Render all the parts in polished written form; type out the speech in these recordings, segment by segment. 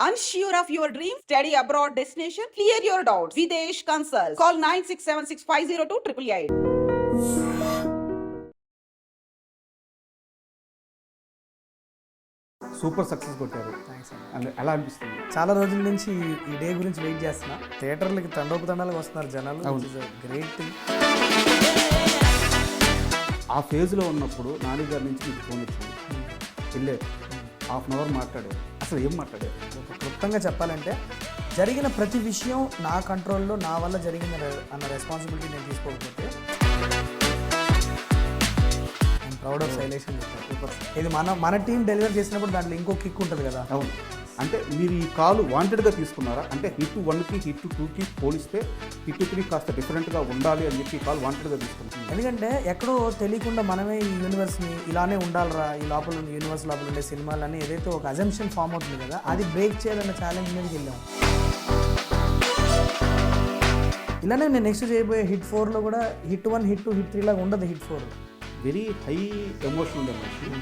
Unsure of your dream? Study abroad destination? Clear your doubts. Videsh Consult. Call 9676502888. Super success కొట్టారు. Thanks అండి. And ఎలా అనిపిస్తుంది? చాలా రోజుల నుంచి ఈ డే గురించి వెయిట్ చేస్తున్నా. థియేటర్లకి తండోపతండాలుగా వస్తున్నారు జనాలు. Great thing. ఆ ఫేజ్లో ఉన్నప్పుడు నాని గారి నుంచి మీకు ఫోన్ వచ్చింది, వెళ్ళారు, హాఫ్ అన్ అవర్ మాట్లాడారు. అసలు ఏం మాట్లాడారు? ఒక క్లుప్తంగా చెప్పాలంటే జరిగిన ప్రతి విషయం నా కంట్రోల్లో, నా వల్ల జరిగింది అన్న రెస్పాన్సిబిలిటీ నేను తీసుకోకపోతే ఐఎమ్ ప్రౌడ్ ఆఫ్ శైలేష్ అని చెప్పారు. ఇది మన టీం డెలివర్ చేసినప్పుడు దాంట్లో ఇంకో కిక్ ఉంటుంది కదా. అవును. అంటే మీరు ఈ కాల్ వాంటెడ్గా తీసుకున్నారా? అంటే హిట్ 1కి హిట్ 2కి పోలిస్తే హిట్ 3 కాస్త డిఫరెంట్గా ఉండాలి అని చెప్పి ఈ కాల్ వాంటెడ్గా తీసుకుంటున్నాను. ఎందుకంటే ఎక్కడో తెలియకుండా మనమే ఈ యూనివర్స్ని ఇలానే ఉండాలరా, ఈ లోపల యూనివర్స్ లోపల ఉండే సినిమాలని ఏదైతే ఒక అజంప్షన్ ఫామ్ అవుతుంది కదా, అది బ్రేక్ చేయాలన్న ఛాలెంజ్ మీదకి వెళ్ళాము. ఇలానే నేను నెక్స్ట్ చేయబోయే హిట్ 4లో కూడా హిట్ 1, హిట్ 2, హిట్ 3 లాగా ఉండదు. Hit 4 very high emotional emotion.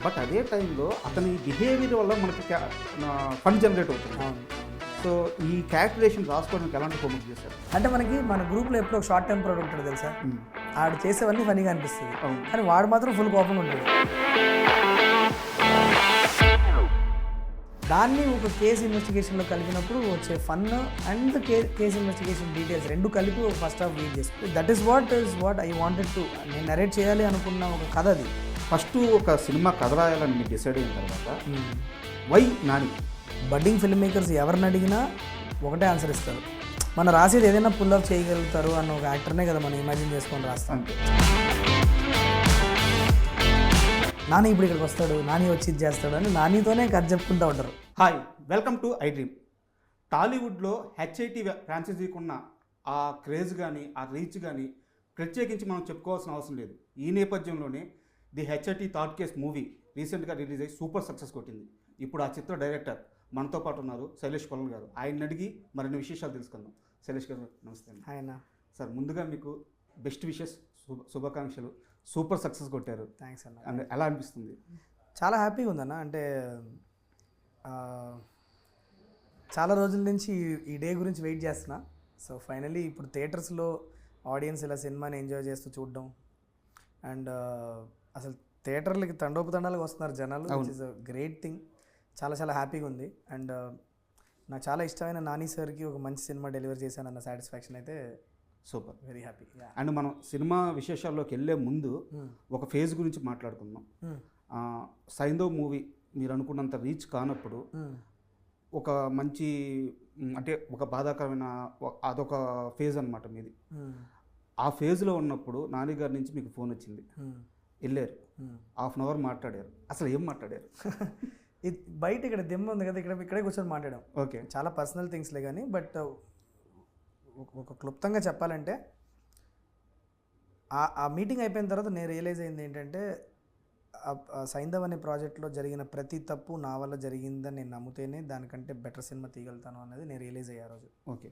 But అదే టైంలో అతని బిహేవియర్ వల్ల మనకి ఫన్ జనరేట్ అవుతుంది. సో ఈ క్యాల్కులేషన్ రాసుకోవడానికి ఎలాంటి హోంవర్క్ చేశారు? అంటే మన గ్రూప్లో ఎప్పుడు ఒక షార్ట్ టెంపర్ ఉంటుంది తెలుసా. ఆడు చేసేవన్నీ ఫనీగా అనిపిస్తుంది, కానీ వాడు మాత్రం ఫుల్ కోపంగా ఉంటుంది. దాన్ని ఒక కేసు ఇన్వెస్టిగేషన్లో కలిపినప్పుడు వచ్చే fun and case investigation details రెండు కలిపి ఒక ఫస్ట్ హాఫ్ రీడ్ చేసుకుంది. That is what I wanted to. నేను నరేట్ చేయాలి అనుకున్న ఒక కథ అది. ఫస్ట్ ఒక సినిమా కథ రాయాలని మీరు డిసైడ్ అయిన తర్వాత why Nani? Budding film makers ఎవరిని అడిగినా ఒకటే ఆన్సర్ ఇస్తారు, మనం రాసేది ఏదైనా పుల్ ఆఫ్ చేయగలుగుతారు అన్న ఒక యాక్టర్నే కదా మనం ఇమాజిన్ చేసుకొని రాస్తాం. నాని ఇప్పుడు ఇక్కడికి వస్తాడు, నాని వచ్చి ఇది చేస్తాడు అని నానితోనే కథ చెప్పుకుంటూ ఉంటారు. Hi, welcome to I dream. టాలీవుడ్లో హెచ్ఐటి ఫ్రాంచైజీకి ఉన్న ఆ క్రేజ్ కానీ ఆ రీచ్ కానీ ప్రత్యేకించి మనం చెప్పుకోవాల్సిన అవసరం లేదు. ఈ నేపథ్యంలోనే the HIT third case movie రీసెంట్గా రిలీజ్ అయ్యి సూపర్ సక్సెస్ కొట్టింది. ఇప్పుడు ఆ చిత్ర డైరెక్టర్ మనతో పాటు ఉన్నారు, శైలేష్ కొలన్ గారు. ఆయన అడిగి మరిన్ని విశేషాలు తెలుసుకుందాం. శైలేష్ గారు నమస్తే అండి. ఆయన సార్, ముందుగా మీకు బెస్ట్ విషెస్, శుభాకాంక్షలు. సూపర్ సక్సెస్ కొట్టారు. థ్యాంక్స్ అన్న. అండ్ ఎలా అనిపిస్తుంది? చాలా హ్యాపీగా ఉందన్న. అంటే చాలా రోజుల నుంచి ఈ డే గురించి వెయిట్ చేస్తున్నా. సో ఫైనలీ ఇప్పుడు థియేటర్స్లో ఆడియన్స్ ఇలా సినిమాని ఎంజాయ్ చేస్తూ చూడడం, అండ్ అసలు థియేటర్లకి తండోపతండాలుగా వస్తున్నారు జనాలు. Which is a great thing. చాలా చాలా హ్యాపీగా ఉంది. అండ్ నాకు చాలా ఇష్టమైన నాని సార్కి ఒక మంచి సినిమా డెలివర్ చేశానన్న సాటిస్ఫాక్షన్ అయితే సూపర్, వెరీ హ్యాపీ. అండ్ మనం సినిమా విశేషాల్లోకి వెళ్ళే ముందు ఒక ఫేజ్ గురించి మాట్లాడుకుందాం. సైంధవ్ మూవీ మీరు అనుకున్నంత రీచ్ కానప్పుడు ఒక మంచి, అంటే ఒక బాధాకరమైన అదొక ఫేజ్ అనమాట మీది. ఆ ఫేజ్లో ఉన్నప్పుడు నాని గారి నుంచి మీకు ఫోన్ వచ్చింది, వెళ్ళారు, హాఫ్ అన్ అవర్ మాట్లాడారు. అసలు ఏం మాట్లాడారు? ఇది బయట ఇక్కడ దిమ్మ ఉంది కదా, ఇక్కడే కూర్చొని మాట్లాడాం. ఓకే, చాలా పర్సనల్ థింగ్స్లే కానీ, బట్ ఒక క్లుప్తంగా చెప్పాలంటే ఆ మీటింగ్ అయిపోయిన తర్వాత నేను రియలైజ్ అయింది ఏంటంటే, సైంధవ్ అనే ప్రాజెక్ట్లో జరిగిన ప్రతి తప్పు నా వల్ల జరిగిందని నేను నమ్ముతేనే దానికంటే బెటర్ సినిమా తీయగలుగుతాను అన్నది నేను రియలైజ్ అయ్యా రోజు. ఓకే,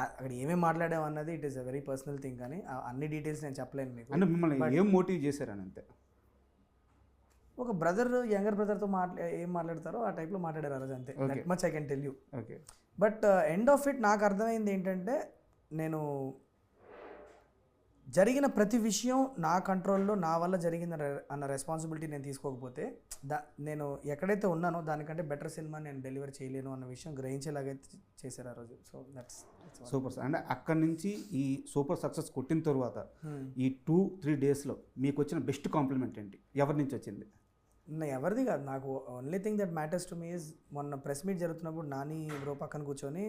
అక్కడ ఏమేమి మాట్లాడాం అన్నది it is a very personal thing, కానీ అన్ని డీటెయిల్స్ నేను చెప్పలేను మీకు. అంటే మిమ్మల్ని ఏం మోటివ్ చేశారని అంతే. ఒక బ్రదర్ యంగర్ బ్రదర్తో ఏం మాట్లాడతారో ఆ టైప్లో మాట్లాడారు ఆ రోజు, అంతే. That much I can tell you. Okay, but end of it నాకు అర్థమైంది ఏంటంటే, నేను జరిగిన ప్రతి విషయం నా కంట్రోల్లో, నా వల్ల జరిగింది అన్న రెస్పాన్సిబిలిటీ నేను తీసుకోకపోతే నేను ఎక్కడైతే ఉన్నానో దానికంటే బెటర్ సినిమా నేను డెలివర్ చేయలేను అన్న విషయం గ్రహించేలాగైతే చేశారు ఆ రోజు. So that's super sir. అంటే అక్కడి నుంచి ఈ సూపర్ సక్సెస్ కొట్టిన తర్వాత ఈ 2-3 డేస్లో మీకు వచ్చిన బెస్ట్ కాంప్లిమెంట్ ఏంటి? ఎవరి నుంచి వచ్చింది? ఎవరిది కాదు, నాకు only thing that matters to me is, మొన్న ప్రెస్ మీట్ జరుగుతున్నప్పుడు నాని బ్రో పక్కన కూర్చొని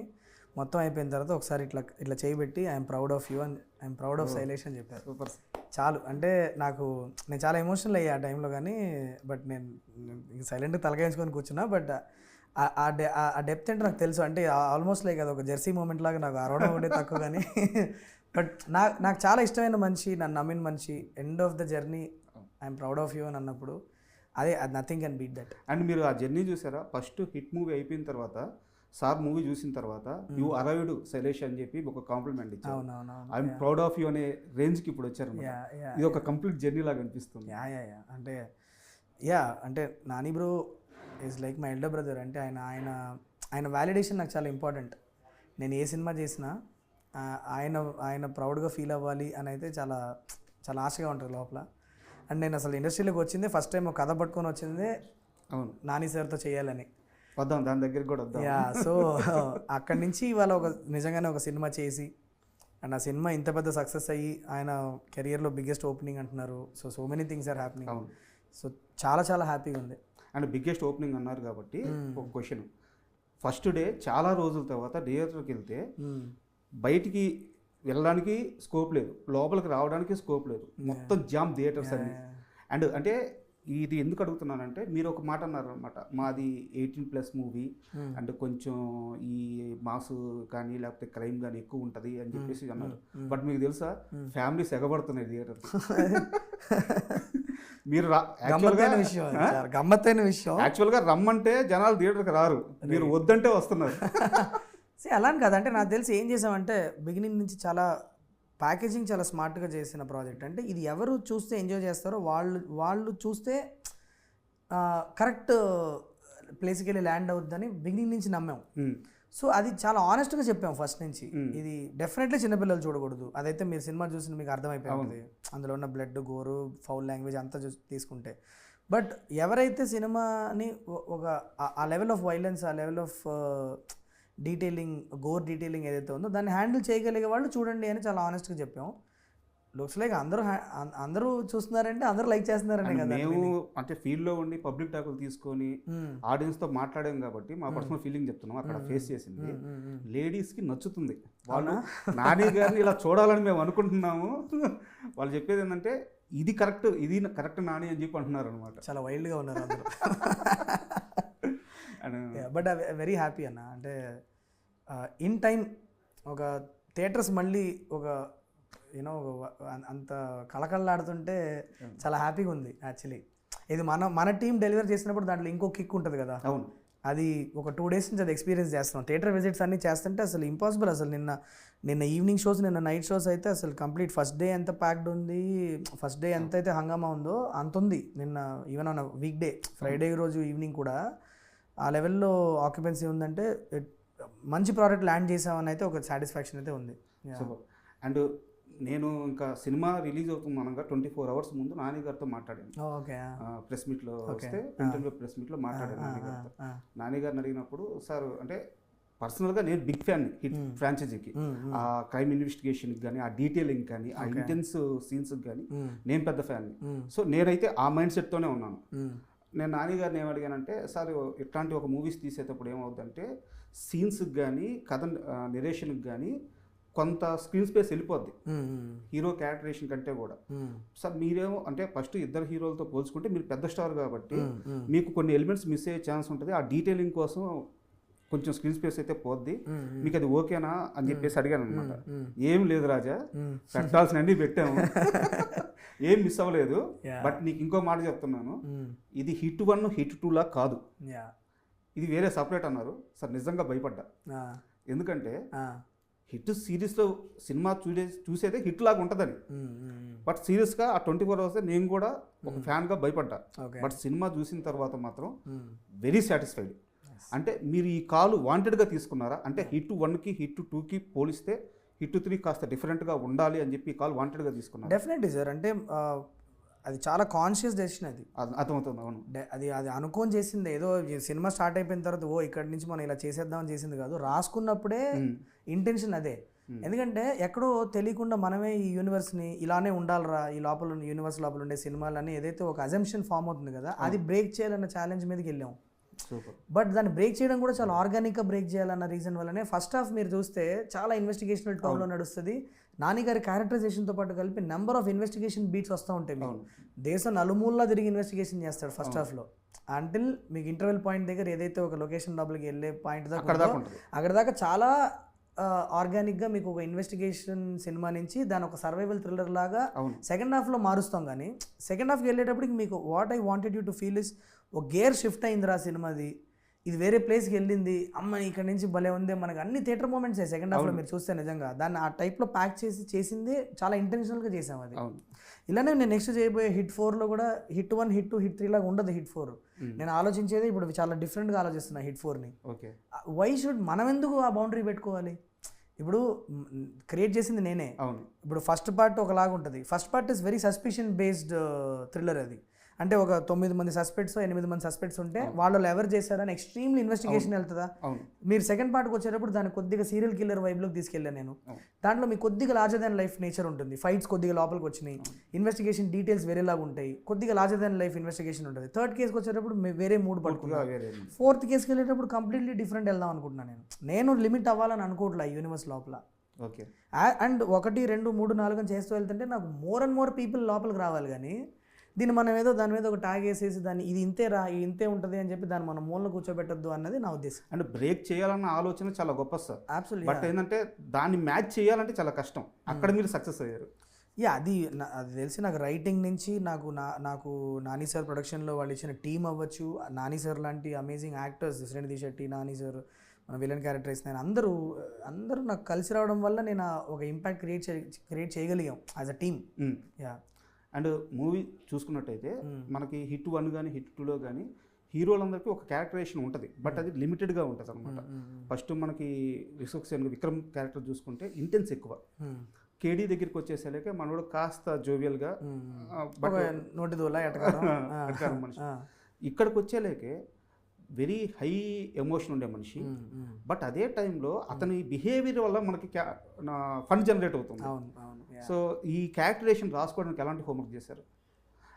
మొత్తం అయిపోయిన తర్వాత ఒకసారి ఇట్లా చేయబెట్టి I'm proud of you and I'm proud of Shailesh అని చెప్పారు. సూపర్. చాలు. అంటే నేను చాలా ఎమోషనల్ అయ్యా ఆ టైంలో, కానీ బట్ నేను సైలెంట్గా తలకాయించుకొని కూర్చున్నా. బట్ ఆ డెప్త్ అంటే నాకు తెలుసు. అంటే ఆల్మోస్ట్ లైక్ అది ఒక జెర్సీ మూమెంట్ లాగా నాకు అరవడం ఒకటే తక్కువ, కానీ బట్ నాకు చాలా ఇష్టమైన మనిషి, నన్ను నమ్మిన మనిషి, end of the journey I'm proud of you అని అన్నప్పుడు అది nothing can beat that. And మీరు ఆ జర్నీ చూసారా? ఫస్ట్ హిట్ మూవీ అయిపోయిన తర్వాత, సార్ మూవీ చూసిన తర్వాత యూ అరైవ్డ్ శైలేష్ అని చెప్పి ఒక కాంప్లిమెంట్ ఇచ్చారు. అవునవును, ఐఎమ్ ప్రౌడ్ ఆఫ్ యూ అనే రేంజ్కి ఇప్పుడు వచ్చారు. ఇది ఒక కంప్లీట్ జర్నీ లాగా అనిపిస్తుంది. అంటే Nani bro is like my elder brother. అంటే ఆయన ఆయన వ్యాలిడేషన్ నాకు చాలా ఇంపార్టెంట్. నేను ఏ సినిమా చేసినా ఆయన ఆయన ప్రౌడ్గా ఫీల్ అవ్వాలి అని అయితే చాలా చాలా ఆశగా ఉంటుంది లోపల. అండ్ నేను అసలు ఇండస్ట్రీలోకి వచ్చింది ఫస్ట్ టైం ఒక కథ పట్టుకొని వచ్చింది అవును, నాని సార్తో చేయాలని. వద్దాం దాని దగ్గరికి కూడా వద్దాం. యా, సో అక్కడి నుంచి ఇవాళ ఒక నిజంగానే ఒక సినిమా చేసి అండ్ ఆ సినిమా ఇంత పెద్ద సక్సెస్ అయ్యి ఆయన కెరియర్లో బిగ్గెస్ట్ ఓపెనింగ్ అంటున్నారు. So many things are happening. అవును, సో చాలా చాలా హ్యాపీగా ఉంది. అండ్ బిగ్గెస్ట్ ఓపెనింగ్ అన్నారు కాబట్టి ఒక క్వశ్చన్, ఫస్ట్ డే చాలా రోజుల తర్వాత థియేటర్కి వెళ్తే బయటికి వెళ్ళడానికి స్కోప్ లేదు, లోపలికి రావడానికి స్కోప్ లేదు, మొత్తం జామ్ థియేటర్స్ అన్ని. అండ్ అంటే ఇది ఎందుకు అడుగుతున్నానంటే మీరు ఒక మాట అన్నారు అనమాట, మాది 18+ మూవీ అండ్ కొంచెం ఈ మాసు కానీ లేకపోతే క్రైమ్ కానీ ఎక్కువ ఉంటుంది అని చెప్పేసి అన్నారు. బట్ మీకు తెలుసా ఫ్యామిలీస్ ఎగబడుతున్నాయి థియేటర్. మీరు గమ్మత్తైన విషయం యాక్చువల్గా రమ్మంటే జనాలు థియేటర్కి రారు, మీరు వద్దంటే వస్తున్నారు. అలా అని కాదంటే నాకు తెలిసి ఏం చేసామంటే బిగినింగ్ నుంచి చాలా ప్యాకేజింగ్ చాలా స్మార్ట్గా చేసిన ప్రాజెక్ట్. అంటే ఇది ఎవరు చూస్తే ఎంజాయ్ చేస్తారో వాళ్ళు చూస్తే కరెక్ట్ ప్లేస్కి వెళ్ళి ల్యాండ్ అవుద్దని బిగినింగ్ నుంచి నమ్మాం. సో అది చాలా ఆనెస్ట్గా చెప్పాం ఫస్ట్ నుంచి. ఇది డెఫినెట్లీ చిన్నపిల్లలు చూడకూడదు, అదైతే మీరు సినిమా చూసి మీకు అర్థమైపోయింది. అందులో ఉన్న బ్లడ్, గోరు, ఫౌల్ లాంగ్వేజ్ అంతా తీసుకుంటే. బట్ ఎవరైతే సినిమాని ఒక ఆ లెవెల్ ఆఫ్ వైలెన్స్, ఆ level of detailing, gore detailing ఏదైతే ఉందో దాన్ని హ్యాండిల్ చేయగలిగే వాళ్ళు చూడండి అని చాలా ఆనెస్ట్గా చెప్పాం. లుక్స్ లైక్ అందరూ చూస్తున్నారంటే అందరూ లైక్ చేస్తున్నారనే కదా. మేము అంటే ఫీల్డ్లో ఉండి పబ్లిక్ టాకులు తీసుకొని ఆడియన్స్తో మాట్లాడాం కాబట్టి మా పర్సనల్ ఫీలింగ్ చెప్తున్నాం. అక్కడ ఫేస్ చేసింది లేడీస్కి నచ్చుతుంది. వాళ్ళు నాని గారిని ఇలా చూడాలని మేము అనుకుంటున్నాము. వాళ్ళు చెప్పేది ఏంటంటే ఇది కరెక్ట్ నాని అని చెప్పి అంటున్నారు అనమాట. చాలా వైల్డ్గా ఉన్నారు అందరూ. బట్ వెరీ హ్యాపీ అన్న. అంటే ఇన్ టైం ఒక థియేటర్స్ మళ్ళీ ఒక యూనో అంత కళకళలాడుతుంటే చాలా హ్యాపీగా ఉంది యాక్చువల్లీ. ఇది మన టీం డెలివర్ చేసినప్పుడు దాంట్లో ఇంకో కిక్ ఉంటుంది కదా. అవును, అది ఒక 2 days నుంచి అది ఎక్స్పీరియన్స్ చేస్తున్నాం. థియేటర్ విజిట్స్ అన్నీ చేస్తుంటే అసలు ఇంపాసిబుల్. అసలు నిన్న ఈవినింగ్ షోస్, నిన్న నైట్ షోస్ అయితే అసలు కంప్లీట్ ఫస్ట్ డే ఎంత ప్యాక్డ్ ఉంది, ఫస్ట్ డే ఎంత అయితే హంగామా ఉందో అంత ఉంది. నిన్న even on week day Friday రోజు ఈవినింగ్ కూడా ఆ లెవెల్లో ఆక్యుపెన్సీ ఉందంటే మంచి ప్రోడక్ట్ ల్యాండ్ చేసామని అయితే ఒక సాటిస్ఫాక్షన్ అయితే ఉంది. అండ్ నేను ఇంకా సినిమా రిలీజ్ అవుతుంది అనగా 24 hours ముందు నాని గారితో మాట్లాడాను. ప్రెస్ మీట్లో వస్తే ఇంటర్వ్యూ ప్రెస్ మీట్లో మాట్లాడాను నాని గారితో. నాని గారిని అడిగినప్పుడు సార్ అంటే పర్సనల్గా నేను బిగ్ ఫ్యాన్ హిట్ ఫ్రాంచైజీకి, ఆ క్రైమ్ ఇన్వెస్టిగేషన్కి కానీ, ఆ డీటెయిలింగ్ కానీ, ఆ ఇంటెన్స్ సీన్స్కి కానీ నేను పెద్ద ఫ్యాన్ని. సో నేనైతే ఆ మైండ్ సెట్తోనే ఉన్నాను. నేను నాని గారిని ఏమడిగానంటే సార్ ఇట్లాంటి ఒక మూవీస్ తీసేటప్పుడు ఏమవుద్దంటే సీన్స్కి కానీ, కథ నెరేషన్కి కానీ కొంత స్క్రీన్ స్పేస్ వెళ్ళిపోద్ది హీరో క్యారెక్టరేషన్ కంటే కూడా. సార్ మీరేమో అంటే ఫస్ట్ ఇద్దరు హీరోలతో పోల్చుకుంటే మీరు పెద్ద స్టార్ కాబట్టి మీకు కొన్ని ఎలిమెంట్స్ మిస్ అయ్యే ఛాన్స్ ఉంటుంది. ఆ డీటెయిలింగ్ కోసం కొంచెం స్క్రీన్ స్పేస్ అయితే పోద్ది, మీకు అది ఓకేనా అని చెప్పేసి అడిగాను అనమాట. ఏం లేదు రాజా, పెట్టాల్సిన అన్నీ పెట్టాము, ఏం మిస్ అవ్వలేదు. బట్ నీకు ఇంకో మాట చెప్తున్నాను, ఇది హిట్ 1 హిట్ 2 లా కాదు, ఇది వేరే సపరేట్ అన్నారు. సార్ నిజంగా భయపడ్డా. ఎందుకంటే హిట్ సిరీస్లో సినిమా చూసేదే హిట్ లాగా ఉంటుందని. బట్ సీరియస్గా ఆ 24 hours నేను కూడా ఒక ఫ్యాన్గా భయపడ్డా. బట్ సినిమా చూసిన తర్వాత మాత్రం వెరీ సాటిస్ఫైడ్. అంటే మీరు ఈ కాల్ వాంటెడ్గా తీసుకున్నారా అంటే హిట్ 1కి హిట్ 2కి పోలిస్తే హిట్ 3 కాస్త డిఫరెంట్గా ఉండాలి అని చెప్పి ఈ కాల్ వాంటెడ్గా తీసుకున్నారు? Definitely sir. అంటే అది చాలా కాన్షియస్ డెసిషన్. అది అర్థమవుతుంది. అవును, అది అనుకోని చేసింది. ఏదో సినిమా స్టార్ట్ అయిపోయిన తర్వాత ఇక్కడి నుంచి మనం ఇలా చేసేద్దామని చేసింది కాదు. రాసుకున్నప్పుడే ఇంటెన్షన్ అదే. ఎందుకంటే ఎక్కడో తెలియకుండా మనమే ఈ యూనివర్స్ని ఇలానే ఉండాలరా, ఈ లోపల యూనివర్స్ లోపల ఉండే సినిమాలని ఏదైతే ఒక అజంప్షన్ ఫామ్ అవుతుంది కదా, అది బ్రేక్ చేయాలన్న ఛాలెంజ్ మీదకి వెళ్ళాం. బట్ దాన్ని బ్రేక్ చేయడం కూడా చాలా ఆర్గానిక్గా బ్రేక్ చేయాలన్న రీజన్ వల్లనే ఫస్ట్ హాఫ్ మీరు చూస్తే చాలా ఇన్వెస్టిగేషనల్ టోన్లో నడుస్తుంది. నాని గారి క్యారెక్టరైజేషన్తో పాటు కలిపి నెంబర్ ఆఫ్ ఇన్వెస్టిగేషన్ బీట్స్ వస్తూ ఉంటాయి. మీకు దేశం నలుమూలలా తిరిగి ఇన్వెస్టిగేషన్ చేస్తాడు ఫస్ట్ హాఫ్లో. అంటిల్ మీకు ఇంటర్వెల్ పాయింట్ దగ్గర ఏదైతే ఒక లొకేషన్ లోపలికి వెళ్ళే పాయింట్ దాకా అక్కడ దాకా చాలా ఆర్గానిక్గా మీకు ఒక ఇన్వెస్టిగేషన్ సినిమా నుంచి దాని ఒక సర్వైవల్ థ్రిల్లర్ లాగా సెకండ్ హాఫ్లో మారుస్తాం. కానీ సెకండ్ హాఫ్కి వెళ్ళేటప్పటికి మీకు what I wanted you to feel is ఒక గేర్ షిఫ్ట్ అయిందిరా సినిమాది, ఇది వేరే ప్లేస్కి వెళ్ళింది, అమ్మ ఇక్కడ నుంచి భలే ఉంది, మనకు అన్ని థియేటర్ మూమెంట్స్ సెకండ్ హాఫ్లో మీరు చూస్తే నిజంగా దాన్ని ఆ టైప్లో ప్యాక్ చేసింది చాలా ఇంటెన్షనల్గా చేసాం. అది ఇలానే నేను నెక్స్ట్ చేయబోయే హిట్ 4లో కూడా హిట్ 1 హిట్ 2 హిట్ 3 లాగా ఉండదు. హిట్ 4 నేను ఆలోచించేది ఇప్పుడు చాలా డిఫరెంట్గా ఆలోచిస్తున్నా హిట్ 4ని. ఓకే. వై షుడ్ మనం ఎందుకు ఆ బౌండరీ పెట్టుకోవాలి? ఇప్పుడు క్రియేట్ చేసింది నేనే. అవును. ఇప్పుడు ఫస్ట్ పార్ట్ ఒకలాగా ఉంటుంది. First part is very suspicion based thriller. అది అంటే ఒక 9 మంది సస్పెక్ట్స్ 8 మంది సస్పెక్ట్స్ ఉంటే వాళ్ళు ఎవరు చేశారని ఎక్స్ట్రీమ్లీ ఇన్వెస్టిగేషన్ వెళ్తుందా. మీరు సెకండ్ పార్ట్కి వచ్చేటప్పుడు దాన్ని కొద్దిగా సీరియల్ కిల్లర్ వైబ్లోకి తీసుకెళ్ళాను నేను. దాంట్లో మీకు కొద్దిగా లార్జర్ దాన్ లైఫ్ నేచర్ ఉంటుంది, ఫైట్స్ కొద్దిగా లోపలికి వచ్చినాయి, ఇన్వెస్టిగేషన్ డీటెయిల్స్ వేరేలాగా ఉంటాయి, కొద్దిగా లార్జర్ దాన్ లైఫ్ ఇన్వెస్టిగేషన్ ఉంటుంది. థర్డ్ కేసుకి వచ్చేటప్పుడు వేరే మూడ్ పట్టుకున్నాను. ఫోర్త్ కేసుకి వెళ్ళేటప్పుడు కంప్లీట్లీ డిఫరెంట్ వెళ్దాం అనుకుంటున్నాను. నేను లిమిట్ అవ్వాలని అనుకోవట్లే యూనివర్స్ లోపల. ఓకే. అండ్ 1, 2, 3, 4 అని చేస్తూ వెళ్తుంటే నాకు మోర్ అండ్ మోర్ పీపుల్ లోపలికి రావాలి. కానీ దీన్ని మనం ఏదో దాని మీద ఒక ట్యాగ్ వేసేసి దాన్ని ఇది ఇంతే రా ఇంతే ఉంటుంది అని చెప్పి దాన్ని మనం మూలన కూర్చోబెట్టద్దు అన్నది నా ఉద్దేశం. అంటే బ్రేక్ చేయాలన్న ఆలోచన చాలా గొప్ప సార్. అబ్సల్యూట్లీ. బట్ ఏంటంటే దాన్ని మ్యాచ్ చేయాలంటే చాలా కష్టం. అక్కడ మీరు సక్సెస్ అయ్యారు. అది తెలిసి నాకు రైటింగ్ నుంచి నాకు నాని సార్ ప్రొడక్షన్లో వాళ్ళు ఇచ్చిన టీం అవ్వచ్చు, నాని సార్ లాంటి amazing actors Srinidhi Shetty, Nani sir, మన విలన్ క్యారెక్టర్ వేసిన అందరూ నాకు కలిసి రావడం వల్ల నేను ఒక ఇంపాక్ట్ క్రియేట్ చేయగలిగాం as a team. Yeah. And movie చూసుకున్నట్టయితే మనకి హిట్ 1 కానీ హిట్ 2లో కానీ హీరోలందరికీ ఒక క్యారెక్టరేషన్ ఉంటుంది. బట్ అది లిమిటెడ్గా ఉంటుంది అనమాట. ఫస్ట్ మనకి విక్రమ్ క్యారెక్టర్ చూసుకుంటే ఇంటెన్స్ ఎక్కువ. కేడీ దగ్గరికి వచ్చేసరికి మనోడు కాస్త జోవియల్గా మనిషి. ఇక్కడికి వచ్చేలేకే వెరీ హై ఎమోషన్ ఉండే మనిషి. బట్ అదే టైంలో అతని బిహేవియర్ వల్ల మనకి ఫన్ జనరేట్ అవుతుంది. సో ఈ క్యారెక్టరేషన్ రాసుకోవడానికి ఎలాంటి హోంవర్క్ చేశారు?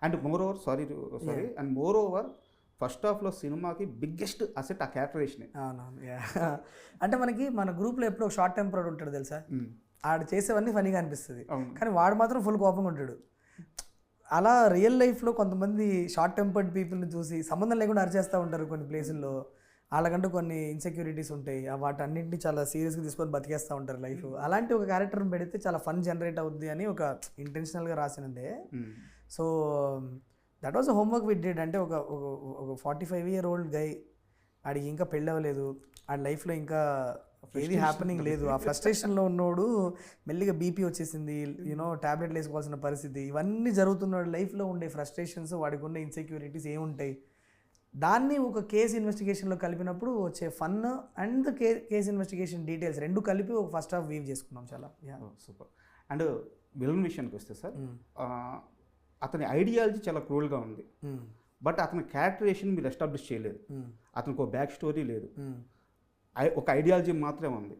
అండ్ మోర్ ఓవర్ ఫస్ట్ హాఫ్లో సినిమాకి బిగ్గెస్ట్ అసెట్ ఆ క్యారెక్టరేషన్. అంటే మన గ్రూప్లో ఎప్పుడు ఒక షార్ట్ టెంపర్డ్ ఉంటాడు తెలుసా. ఆడు చేసేవన్నీ ఫనీగా అనిపిస్తుంది, కానీ వాడు మాత్రం ఫుల్ కోపంగా ఉంటాడు. అలా రియల్ లైఫ్లో కొంతమంది షార్ట్ టెంపర్డ్ పీపుల్ని చూసి సంబంధం లేకుండా అరిచేస్తూ ఉంటారు కొన్ని ప్లేసుల్లో. వాళ్ళకంటూ కొన్ని ఇన్సెక్యూరిటీస్ ఉంటాయి, వాటన్నింటినీ చాలా సీరియస్గా తీసుకొని బతికేస్తూ ఉంటారు లైఫ్. అలాంటి ఒక క్యారెక్టర్ని పెడితే చాలా ఫన్ జనరేట్ అవుద్ది అని ఒక ఇంటెన్షనల్గా రాసినదే. So that was a homework with did. అంటే ఒక 45-year-old గై, ఆడికి ఇంకా పెళ్ళి అవ్వలేదు, ఆడి లైఫ్లో ఇంకా ఏది హ్యాపెనింగ్ లేదు. ఆ ఫ్రస్ట్రేషన్లో ఉన్నోడు మెల్లిగా బీపీ వచ్చేసింది, ట్యాబ్లెట్లు వేసుకోవాల్సిన పరిస్థితి, ఇవన్నీ జరుగుతున్నాడు లైఫ్లో ఉండే ఫ్రస్ట్రేషన్స్, వాడికి ఉండే ఇన్సెక్యూరిటీస్ ఏముంటాయి, దాన్ని ఒక కేసు ఇన్వెస్టిగేషన్లో కలిపినప్పుడు వచ్చే fun and case investigation details రెండు కలిపి ఒక ఫస్ట్ హాఫ్ వీవ్ చేసుకున్నాం. చాలా సూపర్. అండ్ విలన్ విషయానికి వస్తే సార్, అతని ఐడియాలజీ చాలా క్రూయల్గా ఉంది. బట్ అతని క్యారెక్టరేషన్ మీరు ఎస్టాబ్లిష్ చేయలేదు. అతనికి ఒక బ్యాక్ స్టోరీ లేదు, ఒక ఐడియాలజీ మాత్రమే ఉంది.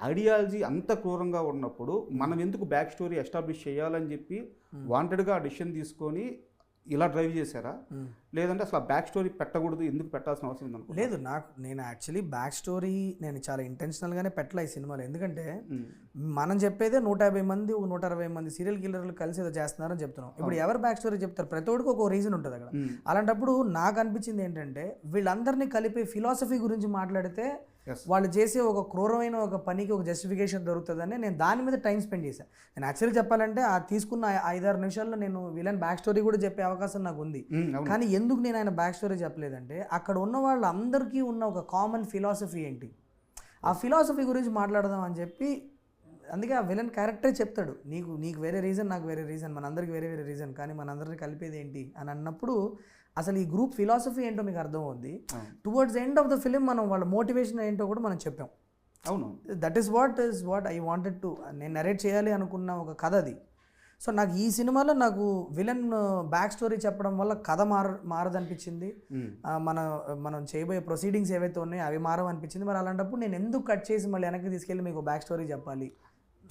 ఐడియాలజీ అంత క్రూరంగా ఉన్నప్పుడు మనం ఎందుకు బ్యాక్ స్టోరీ ఎస్టాబ్లిష్ చేయాలని చెప్పి వాంటెడ్గా ఆ డిసిషన్ తీసుకొని ఇలా డ్రైవ్ చేశారా, లేదంటే అసలు బ్యాక్ స్టోరీ పెట్టకూడదు, ఎందుకు పెట్టాల్సిన అవసరం ఉందనుకో? లేదు, నేను యాక్చువల్లీ బ్యాక్ స్టోరీ నేను చాలా ఇంటెన్షనల్గానే పెట్టలే ఈ సినిమాలో. ఎందుకంటే మనం చెప్పేదే 150 మంది 160 మంది సీరియల్ కిల్లర్లు కలిసి ఏదో చేస్తున్నారని చెప్తున్నాం. ఇప్పుడు ఎవరు బ్యాక్ స్టోరీ చెప్తారు? ప్రతి ఒక్కరికి ఒక రీజన్ ఉంటుంది అక్కడ. అలాంటప్పుడు నాకు అనిపించింది ఏంటంటే వీళ్ళందరినీ కలిపే ఫిలాసఫీ గురించి మాట్లాడితే వాళ్ళు చేసే ఒక క్రూరమైన ఒక పనికి ఒక జస్టిఫికేషన్ దొరుకుతుందని నేను దాని మీద టైం స్పెండ్ చేశాను. నేను యాక్చువల్లీ చెప్పాలంటే ఆ తీసుకున్న 5-6 నిమిషాల్లో నేను విలన్ బ్యాక్ స్టోరీ కూడా చెప్పే అవకాశం నాకు ఉంది. కానీ ఎందుకు నేను ఆయన బ్యాక్ స్టోరీ చెప్పలేదంటే అక్కడ ఉన్న వాళ్ళందరికీ ఉన్న ఒక కామన్ ఫిలాసఫీ ఏంటి, ఆ ఫిలాసఫీ గురించి మాట్లాడదాం అని చెప్పి. అందుకే ఆ విలన్ క్యారెక్టర్ చెప్తాడు, నీకు వేరే రీజన్, నాకు వేరే రీజన్, మనందరికి వేరే వేరే రీజన్, కానీ మనందరినీ కలిపేది ఏంటి అని అన్నప్పుడు అసలు ఈ గ్రూప్ ఫిలాసఫీ ఏంటో మీకు అర్థం అవుద్ది. Towards end of the film మనం వాళ్ళ మోటివేషన్ ఏంటో కూడా మనం చెప్పాం. అవును, that is what I wanted to, నేను నరేట్ చేయాలి అనుకున్న ఒక కథ అది. సో నాకు ఈ సినిమాలో నాకు విలన్ బ్యాక్ స్టోరీ చెప్పడం వల్ల కథ మారదనిపించింది. మనం చేయబోయే ప్రొసీడింగ్స్ ఏవైతే ఉన్నాయో అవి మారవనిపించింది. మరి అలాంటప్పుడు నేను ఎందుకు కట్ చేసి మళ్ళీ వెనక్కి తీసుకెళ్ళి మీకు బ్యాక్ స్టోరీ చెప్పాలి?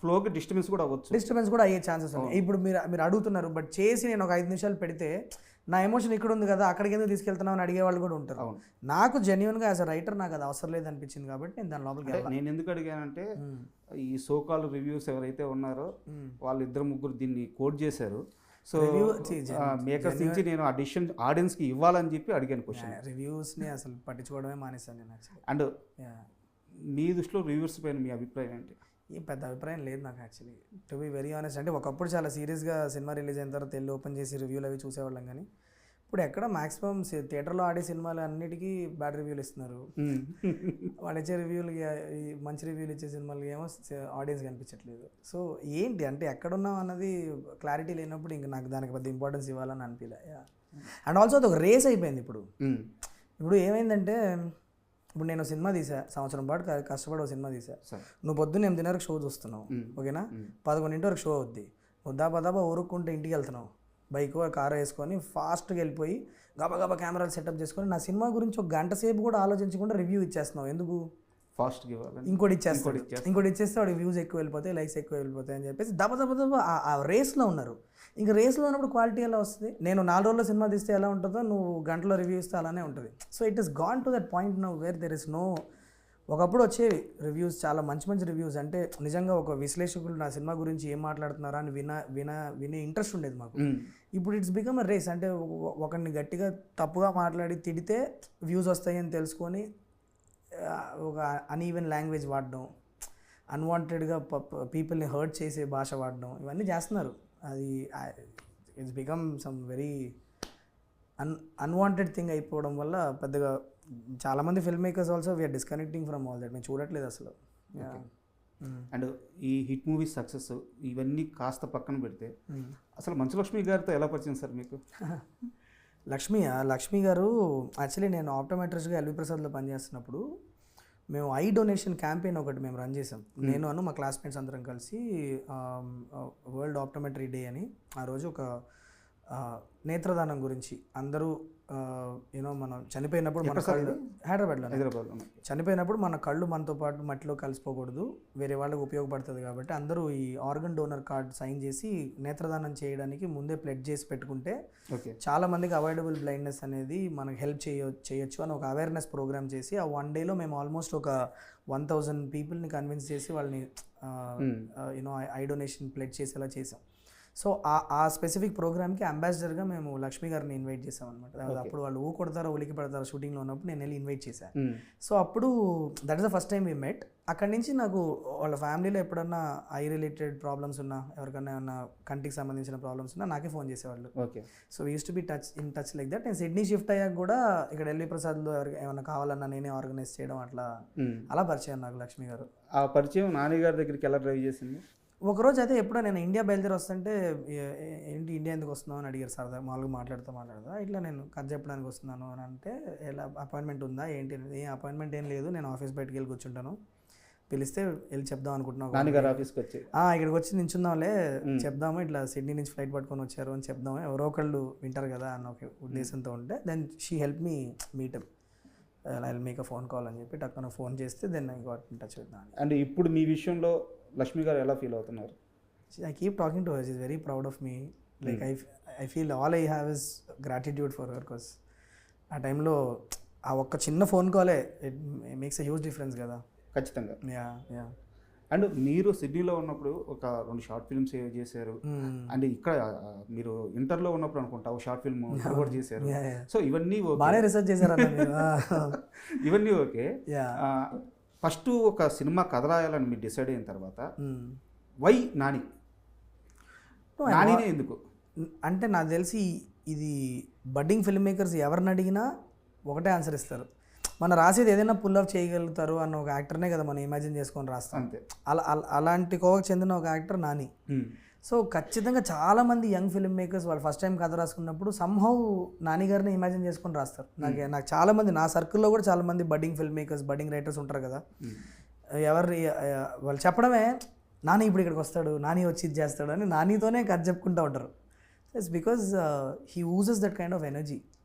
ఫ్లోకి డిస్టర్బెన్స్ కూడా అవ్వచ్చు, డిస్టర్బెన్స్ కూడా అయ్యే ఛాన్సెస్ ఉన్నాయి. ఇప్పుడు మీరు అడుగుతున్నారు, బట్ చేసి నేను ఒక 5 నిమిషాలు పెడితే నా ఎమోషన్ ఇక్కడ ఉంది కదా, అక్కడికి ఎందుకు తీసుకెళ్తున్నావు అని అడిగే వాళ్ళు కూడా ఉంటారు. నాకు జెన్యున్గా యాజ్ అ రైటర్ నాకు అది అవసరం లేదు అనిపించింది కాబట్టి నేను దాని లోపలికి వెళ్ళాను. నేను ఎందుకు అడిగానంటే ఈ సోకాల్ రివ్యూస్ ఎవరైతే ఉన్నారో వాళ్ళు 2-3 దీన్ని కోట్ చేశారు. సో మేకర్స్ నుంచి నేను ఆ డిసిషన్ ఆడియన్స్కి ఇవ్వాలని చెప్పి అడిగాను క్వశ్చన్. రివ్యూస్ని అసలు పట్టించుకోవడమే మానేశాను నేను యాక్చువల్లీ. అండ్ మీ దృష్టిలో రివ్యూస్ పైన మీ అభిప్రాయం ఏంటి? ఏం పెద్ద అభిప్రాయం లేదు నాకు actually, to be very honest. అంటే ఒకప్పుడు చాలా సీరియస్గా సినిమా రిలీజ్ అయిన తర్వాత వెళ్ళి ఓపెన్ చేసి రివ్యూలు అవి చూసేవాళ్ళం, కానీ ఇప్పుడు ఎక్కడ మ్యాక్సిమం థియేటర్లో ఆడే సినిమాలు అన్నిటికీ బ్యాడ్ రివ్యూలు ఇస్తున్నారు. వాళ్ళు ఇచ్చే రివ్యూలకి, మంచి రివ్యూలు ఇచ్చే సినిమాలకి ఏమో ఆడియన్స్ కనిపించట్లేదు. సో ఏంటి అంటే ఎక్కడున్నాం అన్నది క్లారిటీ లేనప్పుడు ఇంక నాకు దానికి పెద్ద ఇంపార్టెన్స్ ఇవ్వాలని అనిపించలే. అండ్ ఆల్సో అది ఒక రేస్ అయిపోయింది ఇప్పుడు. ఉమ్, ఇప్పుడు ఏమైందంటే, ఇప్పుడు నేను సినిమా తీసా, సంవత్సరం పాటు కష్టపడి ఒక సినిమా తీసా. సరే. నువ్వు పొద్దున్న 8:30 షో చూస్తున్నావు, ఓకేనా? 11 వరకు షో అవుద్ది. నువ్వు దాబా ఊరుక్కుంటే ఇంటికి వెళ్తున్నావు, బైక్ కారు వేసుకొని ఫాస్ట్గా వెళ్ళిపోయి గబగబా కెమెరాలు సెటప్ చేసుకొని నా సినిమా గురించి ఒక గంట సేపు కూడా ఆలోచించకుండా రివ్యూ ఇచ్చేస్తున్నావు. ఎందుకు? ఫాస్ట్గా ఇవ్వాలి. ఇంకోటి ఇచ్చేస్తే వాడికి వ్యూస్ ఎక్కువ వెళ్ళిపోతాయి, లైక్స్ ఎక్కువ వెళ్ళిపోతాయి అని చెప్పేసి దబ ఆ రేస్లో ఉన్నారు. ఇంకా రేస్లో ఉన్నప్పుడు క్వాలిటీ ఎలా వస్తుంది? నేను 4 రోజుల్లో సినిమా తీస్తే ఎలా ఉంటుందో నువ్వు గంటలో రివ్యూ ఇస్తే అలానే ఉంటుంది. So it is gone to that point now where there is no. ఒకప్పుడు వచ్చేవి రివ్యూస్, చాలా మంచి రివ్యూస్, అంటే నిజంగా ఒక విశ్లేషకులు నా సినిమా గురించి ఏం మాట్లాడుతున్నారా అని వినే ఇంట్రెస్ట్ ఉండేది మాకు. ఇప్పుడు ఇట్స్ బికమ్ అ రేస్. అంటే ఒకరిని గట్టిగా తప్పుగా మాట్లాడి తిడితే వ్యూస్ వస్తాయి అని తెలుసుకొని ఒక అన్ఈవెన్ లాంగ్వేజ్ వాడడం, అన్వాంటెడ్గా పీపుల్ని హర్ట్ చేసే భాష వాడడం, ఇవన్నీ చేస్తున్నారు. అది it's become some very unwanted thing అయిపోవడం వల్ల పెద్దగా చాలామంది film makers also we're disconnecting from all that. మేము చూడట్లేదు అసలు. అండ్ ఈ హిట్ మూవీ సక్సెస్ ఇవన్నీ కాస్త పక్కన పెడితే అసలు మంచు లక్ష్మి గారితో ఎలా పరిచయం సార్ మీకు? లక్ష్మి గారు యాక్చువల్లీ నేను ఆప్టోమెట్రిస్ట్గా ఎల్వి ప్రసాద్లో పనిచేస్తున్నప్పుడు మేము ఐ డొనేషన్ క్యాంపెయిన్ ఒకటి మేము రన్ చేసాం. నేను మా క్లాస్మేట్స్ అందరం కలిసి వరల్డ్ ఆప్టోమెట్రీ డే అని ఆ రోజు ఒక నేత్రదానం గురించి అందరూ యూనో మనం చనిపోయినప్పుడు మన కళ్ళు హైదరాబాద్లో చనిపోయినప్పుడు మన కళ్ళు మనతో పాటు మట్టిలో కలిసిపోకూడదు, వేరే వాళ్ళకి ఉపయోగపడుతుంది కాబట్టి అందరూ ఈ ఆర్గన్ డోనర్ కార్డ్ సైన్ చేసి నేత్రదానం చేయడానికి ముందే ప్లెడ్జ్ చేసి పెట్టుకుంటే చాలా మందికి అవాయిడబుల్ బ్లైండ్నెస్ అనేది మనకు హెల్ప్ చేయొచ్చు అని ఒక అవేర్నెస్ ప్రోగ్రామ్ చేసి ఆ 1 డేలో మేము ఆల్మోస్ట్ ఒక 1000 పీపుల్ని కన్విన్స్ చేసి వాళ్ళని యూనో ఐ డొనేషన్ ప్లెడ్జ్ చేసేలా చేసాం. సో ఆ స్పెసిఫిక్ ప్రోగ్రామ్కి అంబాసిడర్గా మేము లక్ష్మి గారిని ఇన్వైట్ చేసాం అనమాట. అప్పుడు వాళ్ళు కొడతారో ఉలికి పడతారో షూటింగ్లో ఉన్నప్పుడు నేను వెళ్ళి ఇన్వైట్ చేశాను. సో అప్పుడు that is the first time we met. అక్కడి నుంచి నాకు వాళ్ళ ఫ్యామిలీలో ఎప్పుడన్నా ఐ రిలేటెడ్ ప్రాబ్లమ్స్ ఉన్నా, ఎవరికైనా ఏమన్నా కంటికి సంబంధించిన ప్రాబ్లమ్స్ ఉన్నా నాకే ఫోన్ చేసేవాళ్ళు. So we use to be in touch like that. నేను సిడ్నీ షిఫ్ట్ అయ్యాక కూడా ఇక్కడ ఎల్వి ప్రసాద్లో ఎవరికి ఏమైనా కావాలన్నా నేనే ఆర్గనైజ్ చేయడం అలా పరిచయం నాకు లక్ష్మి గారు. ఆ పరిచయం నాని గారి దగ్గరికి ఎలా డ్రైవ్ చేసింది? ఒకరోజు అయితే ఎప్పుడో నేను ఇండియా బయలుదేరి వస్తుంటే, ఏంటి ఇండియా ఎందుకు వస్తున్నావు అని అడిగారు సరదా. మామూలుగా మాట్లాడతా ఇట్లా నేను కథ చెప్పడానికి వస్తున్నాను అని అంటే, ఎలా అపాయింట్మెంట్ ఉందా ఏంటి? ఏ అపాయింట్మెంట్ ఏం లేదు, నేను ఆఫీస్ బయటకు వెళ్ళి కూర్చుంటాను, పిలిస్తే వెళ్ళి చెప్దాం అనుకుంటున్నాను. ఆఫీస్కి వచ్చి ఇక్కడికి వచ్చి నించుందాంలే, చెప్దాము ఇట్లా సిడ్నీ నుంచి ఫ్లైట్ పట్టుకొని వచ్చారు అని చెప్దాము, ఎవరో ఒకళ్ళు వింటారు కదా అన్న ఒక ఉద్దేశంతో ఉంటే, then she help me meetup, I will make a phone call అని చెప్పి టక్కున ఫోన్ చేస్తే then I got in touch with Nani. And ఇప్పుడు మీ విషయంలో లక్ష్మి గారు ఎలా ఫీల్ అవుతున్నారు? I keep talking to her. She's very proud of me. Like I feel all I have is gratitude for her, because ఆ టైంలో ఆ ఒక్క చిన్న ఫోన్ కాలే it makes a huge difference కదా. ఖచ్చితంగా. యా అండ్ మీరు సిడ్నీలో ఉన్నప్పుడు ఒక 2 షార్ట్ ఫిల్మ్స్ చేశారు. అండ్ ఇక్కడ మీరు ఇంటర్లో ఉన్నప్పుడు అనుకుంటా ఒక షార్ట్ ఫిల్మ్ కూడా చేశారు. సో ఇవన్నీ బాగానే రీసెర్చ్ చేశారన్న మీరు. ఇవన్నీ ఓకే. ఫస్ట్ ఒక సినిమా కథ రాయాలని మీరు డిసైడ్ అయిన తర్వాత వై నానినే ఎందుకు? అంటే నాకు తెలిసి ఇది బడ్డింగ్ ఫిల్మ్ మేకర్స్ ఎవరిని అడిగినా ఒకటే ఆన్సర్ ఇస్తారు, మనం రాసేది ఏదైనా పుల్ ఆఫ్ చేయగలుగుతారు అన్న ఒక యాక్టర్నే కదా మనం ఇమాజిన్ చేసుకొని రాస్తాం. అంతే. అలాంటి కోవకు చెందిన ఒక యాక్టర్ నాని. సో ఖచ్చితంగా చాలామంది యంగ్ ఫిల్మ్ మేకర్స్ వాళ్ళు ఫస్ట్ టైం కథ రాసుకున్నప్పుడు సంహౌ నాని గారిని ఇమాజిన్ చేసుకొని రాస్తారు. నాకు చాలామంది నా సర్కిల్లో కూడా చాలామంది budding film makers, budding writers ఉంటారు కదా, వాళ్ళు చెప్పడమే నాని ఇప్పుడు ఇక్కడికి వస్తాడు, నాని వచ్చి ఇది చేస్తాడు అని నానితోనే కథ చెప్పుకుంటూ ఉంటారు. It's because he uses that kind of energy.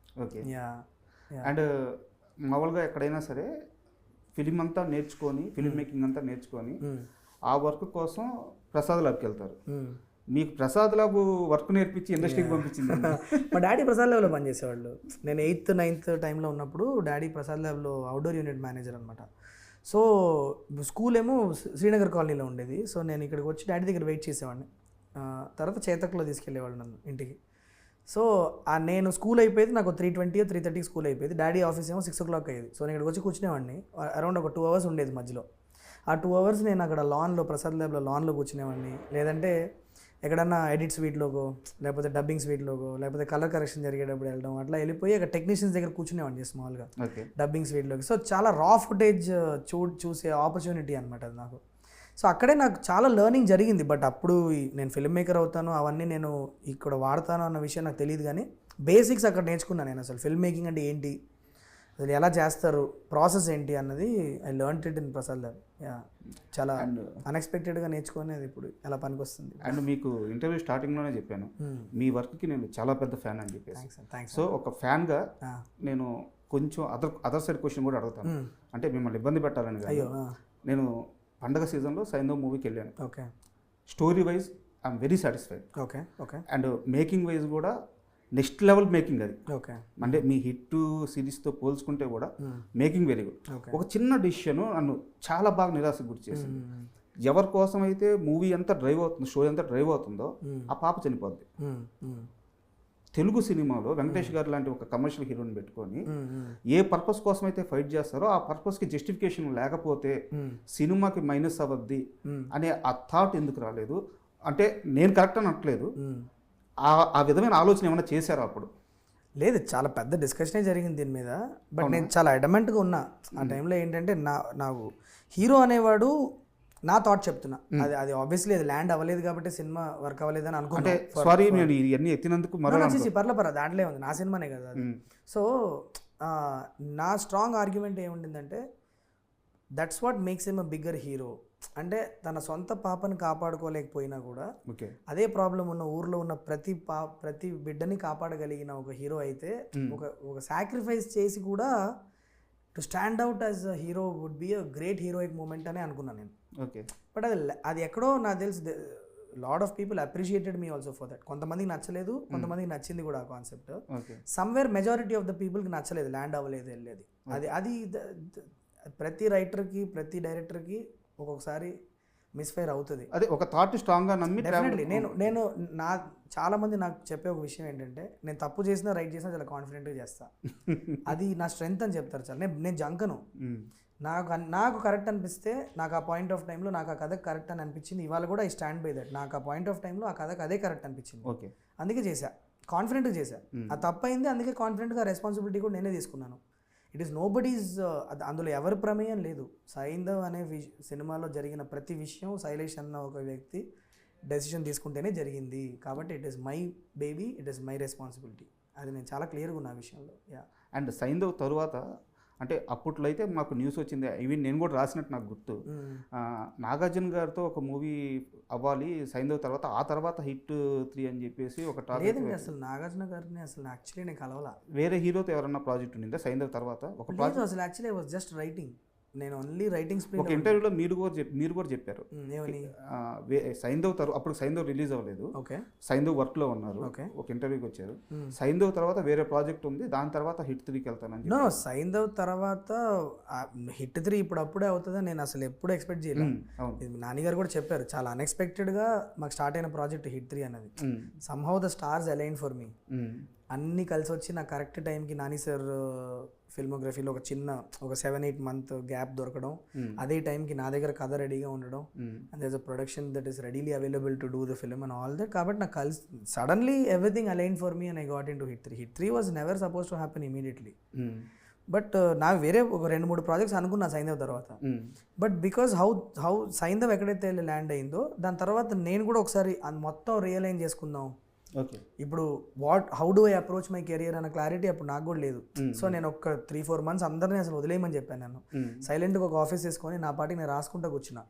Okay. And మామూలుగా ఎక్కడైనా సరే ఫిలిం అంతా నేర్చుకొని, ఫిలిం మేకింగ్ అంతా నేర్చుకొని ఆ వర్క్ కోసం ప్రసాద్ ల్యాబ్కి వెళ్తారు. మీకు ప్రసాద్ ల్యాబ్ వర్క్ నేర్పించి ఇండస్ట్రీకి పంపించింది. మా డాడీ ప్రసాద్ ల్యాబ్లో పనిచేసేవాళ్ళు. నేను 8th 9th టైంలో ఉన్నప్పుడు డాడీ ప్రసాద్ ల్యాబ్లో అవుట్డోర్ యూనిట్ మేనేజర్ అనమాట. సో స్కూల్ ఏమో శ్రీనగర్ కాలనీలో ఉండేది. సో నేను ఇక్కడికి వచ్చి డాడీ దగ్గర వెయిట్ చేసేవాడిని. తర్వాత చేతక్లో తీసుకెళ్ళేవాళ్ళు నన్ను ఇంటికి. సో నేను స్కూల్ అయిపోయేది నాకు 3:20 or 3:30 స్కూల్ అయిపోయేది. డాడీ ఆఫీస్ ఏమో 6 o'clock అయ్యేది. సో నేను ఇక్కడికి వచ్చి కూర్చునేవాడిని. అరౌండ్ ఒక 2 hours ఉండేది మధ్యలో. ఆ 2 hours నేను అక్కడ లాన్లో, ప్రసాద్ ల్యాబ్లో లాన్లో కూర్చునేవాడిని. లేదంటే ఎక్కడన్నా ఎడిట్ స్వీట్లోగో, లేకపోతే డబ్బింగ్ స్వీట్లోగో, లేకపోతే కలర్ కరెక్షన్ జరిగేటప్పుడు వెళ్ళడం, అట్లా వెళ్ళిపోయి అక్కడ టెక్నీషియన్స్ దగ్గర కూర్చునేవాడిని స్మాల్గా డబ్బింగ్ స్వీట్లోకి. సో చాలా రా ఫుటేజ్ చూసే ఆపర్చునిటీ అనమాట అది నాకు. సో అక్కడే నాకు చాలా లెర్నింగ్ జరిగింది. బట్ అప్పుడు నేను ఫిల్మ్ మేకర్ అవుతాను, అవన్నీ నేను ఇక్కడ వాడతాను అన్న విషయం నాకు తెలియదు. కానీ బేసిక్స్ అక్కడ నేర్చుకున్నాను నేను. అసలు ఫిల్మ్ మేకింగ్ అంటే ఏంటి, అసలు ఎలా చేస్తారు, ప్రాసెస్ ఏంటి అన్నది I learn it in Prasad lab. Yeah, చాలా అన్ఎక్స్పెక్టెడ్గా నేర్చుకుని అది ఇప్పుడు ఎలా పనికొస్తుంది. అండ్ మీకు ఇంటర్వ్యూ స్టార్టింగ్లోనే చెప్పాను మీ వర్క్కి నేను చాలా పెద్ద ఫ్యాన్ అని చెప్పేసి. థ్యాంక్స్. సో ఒక ఫ్యాన్గా నేను కొంచెం అదర్ సైడ్ క్వశ్చన్ కూడా అడుగుతాను. అంటే మిమ్మల్ని ఇబ్బంది పెట్టాలని కాదు. అయ్యో, నేను పండగ సీజన్లో సైంధవ్ మూవీకి వెళ్ళాను. Okay. Story wise I'm very satisfied. Okay. Okay. And making wise కూడా నెక్స్ట్ లెవెల్ మేకింగ్ అది. ఓకే. అంటే మీ హిట్ సిరీస్తో పోల్చుకుంటే కూడా మేకింగ్ వెరీ గుడ్. ఒక చిన్న డిసిషన్ నన్ను చాలా బాగా నిరాశకు గురి చేసింది. ఎవరి కోసం అయితే మూవీ అంతా డ్రైవ్ అవుతుందో, షో ఎంత డ్రైవ్ అవుతుందో ఆ పాప చనిపోద్ది. తెలుగు సినిమాలో వెంకటేష్ గారు లాంటి ఒక కమర్షియల్ హీరోని పెట్టుకొని ఏ పర్పస్ కోసం అయితే ఫైట్ చేస్తారో ఆ పర్పస్కి జస్టిఫికేషన్ లేకపోతే సినిమాకి మైనస్ అవ్వద్ది అనే ఆ థాట్ ఎందుకు రాలేదు? అంటే నేను కరెక్ట్ అని అనట్లేదు, ఆ విధమైన ఆలోచన ఏమైనా చేశారా అప్పుడు? లేదు, చాలా పెద్ద డిస్కషనే జరిగింది దీని మీద. బట్ నేను చాలా అడమెంట్గా ఉన్నా ఆ టైంలో. ఏంటంటే నాకు హీరో అనేవాడు నా థాట్ చెప్తున్నా, అది ఆబ్వియస్లీ అది ల్యాండ్ అవ్వలేదు కాబట్టి సినిమా వర్క్ అవ్వలేదు అని అనుకుంటే సారీ నేను ఇవన్నీ ఎత్తినందుకు పర్ల దాంట్లో ఉంది, నా సినిమానే కదా అది. సో నా స్ట్రాంగ్ ఆర్గ్యుమెంట్ ఏముండిందంటే that's what makes him a bigger hero. అంటే తన సొంత పాపని కాపాడుకోలేకపోయినా కూడా అదే ప్రాబ్లం ఉన్న ఊర్లో ఉన్న ప్రతి బిడ్డని కాపాడగలిగిన ఒక హీరో అయితే ఒక సాక్రిఫైస్ చేసి కూడా to stand out as a hero would be a great heroic moment అని అనుకున్నాను నేను. బట్ అది ఎక్కడో నాకు తెలిసి lot of people appreciated me also for that. కొంతమందికి నచ్చలేదు, కొంతమందికి నచ్చింది కూడా ఆ concept. Somewhere majority of the పీపుల్కి నచ్చలేదు, ల్యాండ్ అవ్వలేదు, వెళ్ళేది. అది ప్రతి రైటర్కి ప్రతి డైరెక్టర్కి ఒక్కొక్కసారి మిస్ఫైర్ అవుతుంది. అదే ఒక థాట్ స్ట్రాంగ్గా నమ్మి డెఫినెట్లీ నేను చాలామంది నాకు చెప్పే ఒక విషయం ఏంటంటే నేను తప్పు చేసినా రైట్ చేసినా చాలా కాన్ఫిడెంట్గా చేస్తా. అది నా స్ట్రెంగ్త్ అని చెప్తారు. చాలా నేను జంకను. నాకు కరెక్ట్ అనిపిస్తే నాకు ఆ పాయింట్ ఆఫ్ టైంలో నాకు ఆ కథ కరెక్ట్ అని అనిపించింది. ఇవాళ కూడా ఐ స్టాండ్ బై దట్. నాకు ఆ పాయింట్ ఆఫ్ టైంలో ఆ కథకు అదే కరెక్ట్ అనిపించింది. ఓకే, అందుకే చేశా, కాన్ఫిడెంట్గా చేశా. ఆ తప్పైంది, అందుకే కాన్ఫిడెంట్గా రెస్పాన్సిబిలిటీ కూడా నేనే తీసుకున్నాను. ఇట్ ఈస్ నో బడీస్, అందులో ఎవరి ప్రమేయం లేదు. సైంధవ్ అనే సినిమాలో జరిగిన ప్రతి విషయం శైలేష్ అన్న ఒక వ్యక్తి డెసిషన్ తీసుకుంటేనే జరిగింది. కాబట్టి it is my baby, it is my responsibility. అది నేను చాలా క్లియర్గా ఉన్న విషయంలో. యా. అండ్ సైంధవ్ తరువాత అంటే అప్పట్లో అయితే మాకు న్యూస్ వచ్చింది, ఈవెన్ నేను కూడా రాసినట్టు నాకు గుర్తు, నాగార్జున గారితో ఒక మూవీ అవ్వాలి సైంధవ్ తర్వాత, ఆ తర్వాత హిట్ 3 అని చెప్పేసి ఒక టాపిక్. లేదండి, అసలు నాగార్జున గారిని అసలు యాక్చువల్లీ నేను కలవాలా. వేరే హీరోతో ఎవరన్నా ప్రాజెక్ట్ ఉండిందా సైంధవ్ తర్వాత? ఒక ప్రాజెక్ట్ అసలు actually I was just writing. నేను ఓన్లీ రైటింగ్ స్పీడ్. ఒక ఇంటర్వ్యూలో మీరు కూడా చెప్పారు సైంధవ్ అప్పుడు సైంధవ్ రిలీజ్ అవ్వలేదు, సైంధవ్ వర్క్లో ఉన్నారు, ఒక ఇంటర్వ్యూకి వచ్చారు. సైంధవ్ తర్వాత వేరే ప్రాజెక్ట్ ఉంది, దాని తర్వాత హిట్ 3కి వెళ్తానని. నో, సైంధవ్ తర్వాత హిట్ 3 ఇప్పుడు అప్పుడే అవుతుందని నేను అసలు ఎప్పుడు ఎక్స్పెక్ట్ చేయలేదు. నాన్నగారు కూడా చెప్పారు, చాలా అన్ఎక్స్పెక్టెడ్గా మాకు స్టార్ట్ అయిన ప్రాజెక్ట్ హిట్ 3 అనేది. Somehow the stars align for మీ. అన్నీ కలిసి వచ్చి నాకు కరెక్ట్ టైంకి నాని సార్ ఫిల్మోగ్రఫీలో ఒక 7-8 మంత్ గ్యాప్ దొరకడం, అదే టైంకి నా దగ్గర కథ రెడీగా ఉండడం, and there is a production that is readily available to do the film and all that. కాబట్టి నాకు కలిసి suddenly everything align for me and I got into HIT 3. HIT 3 was never suppose to happen immediately. But నాకు వేరే ఒక 2-3 projects అనుకున్నా సైంధవ్ తర్వాత. But because how Saindhav ఎక్కడైతే land అయిందో దాని తర్వాత నేను కూడా ఒకసారి మొత్తం రియలైజ్ చేసుకుందాం. ఇప్పుడు how do I approach my career అన్న క్లారిటీ అప్పుడు నాకు కూడా లేదు. సో నేను ఒక 3-4 months అందరినీ అసలు వదిలేయమని చెప్పాను. నేను సైలెంట్గా ఒక ఆఫీస్ వేసుకొని నా పాటికి నేను రాసుకుంటూ కూర్చున్నా.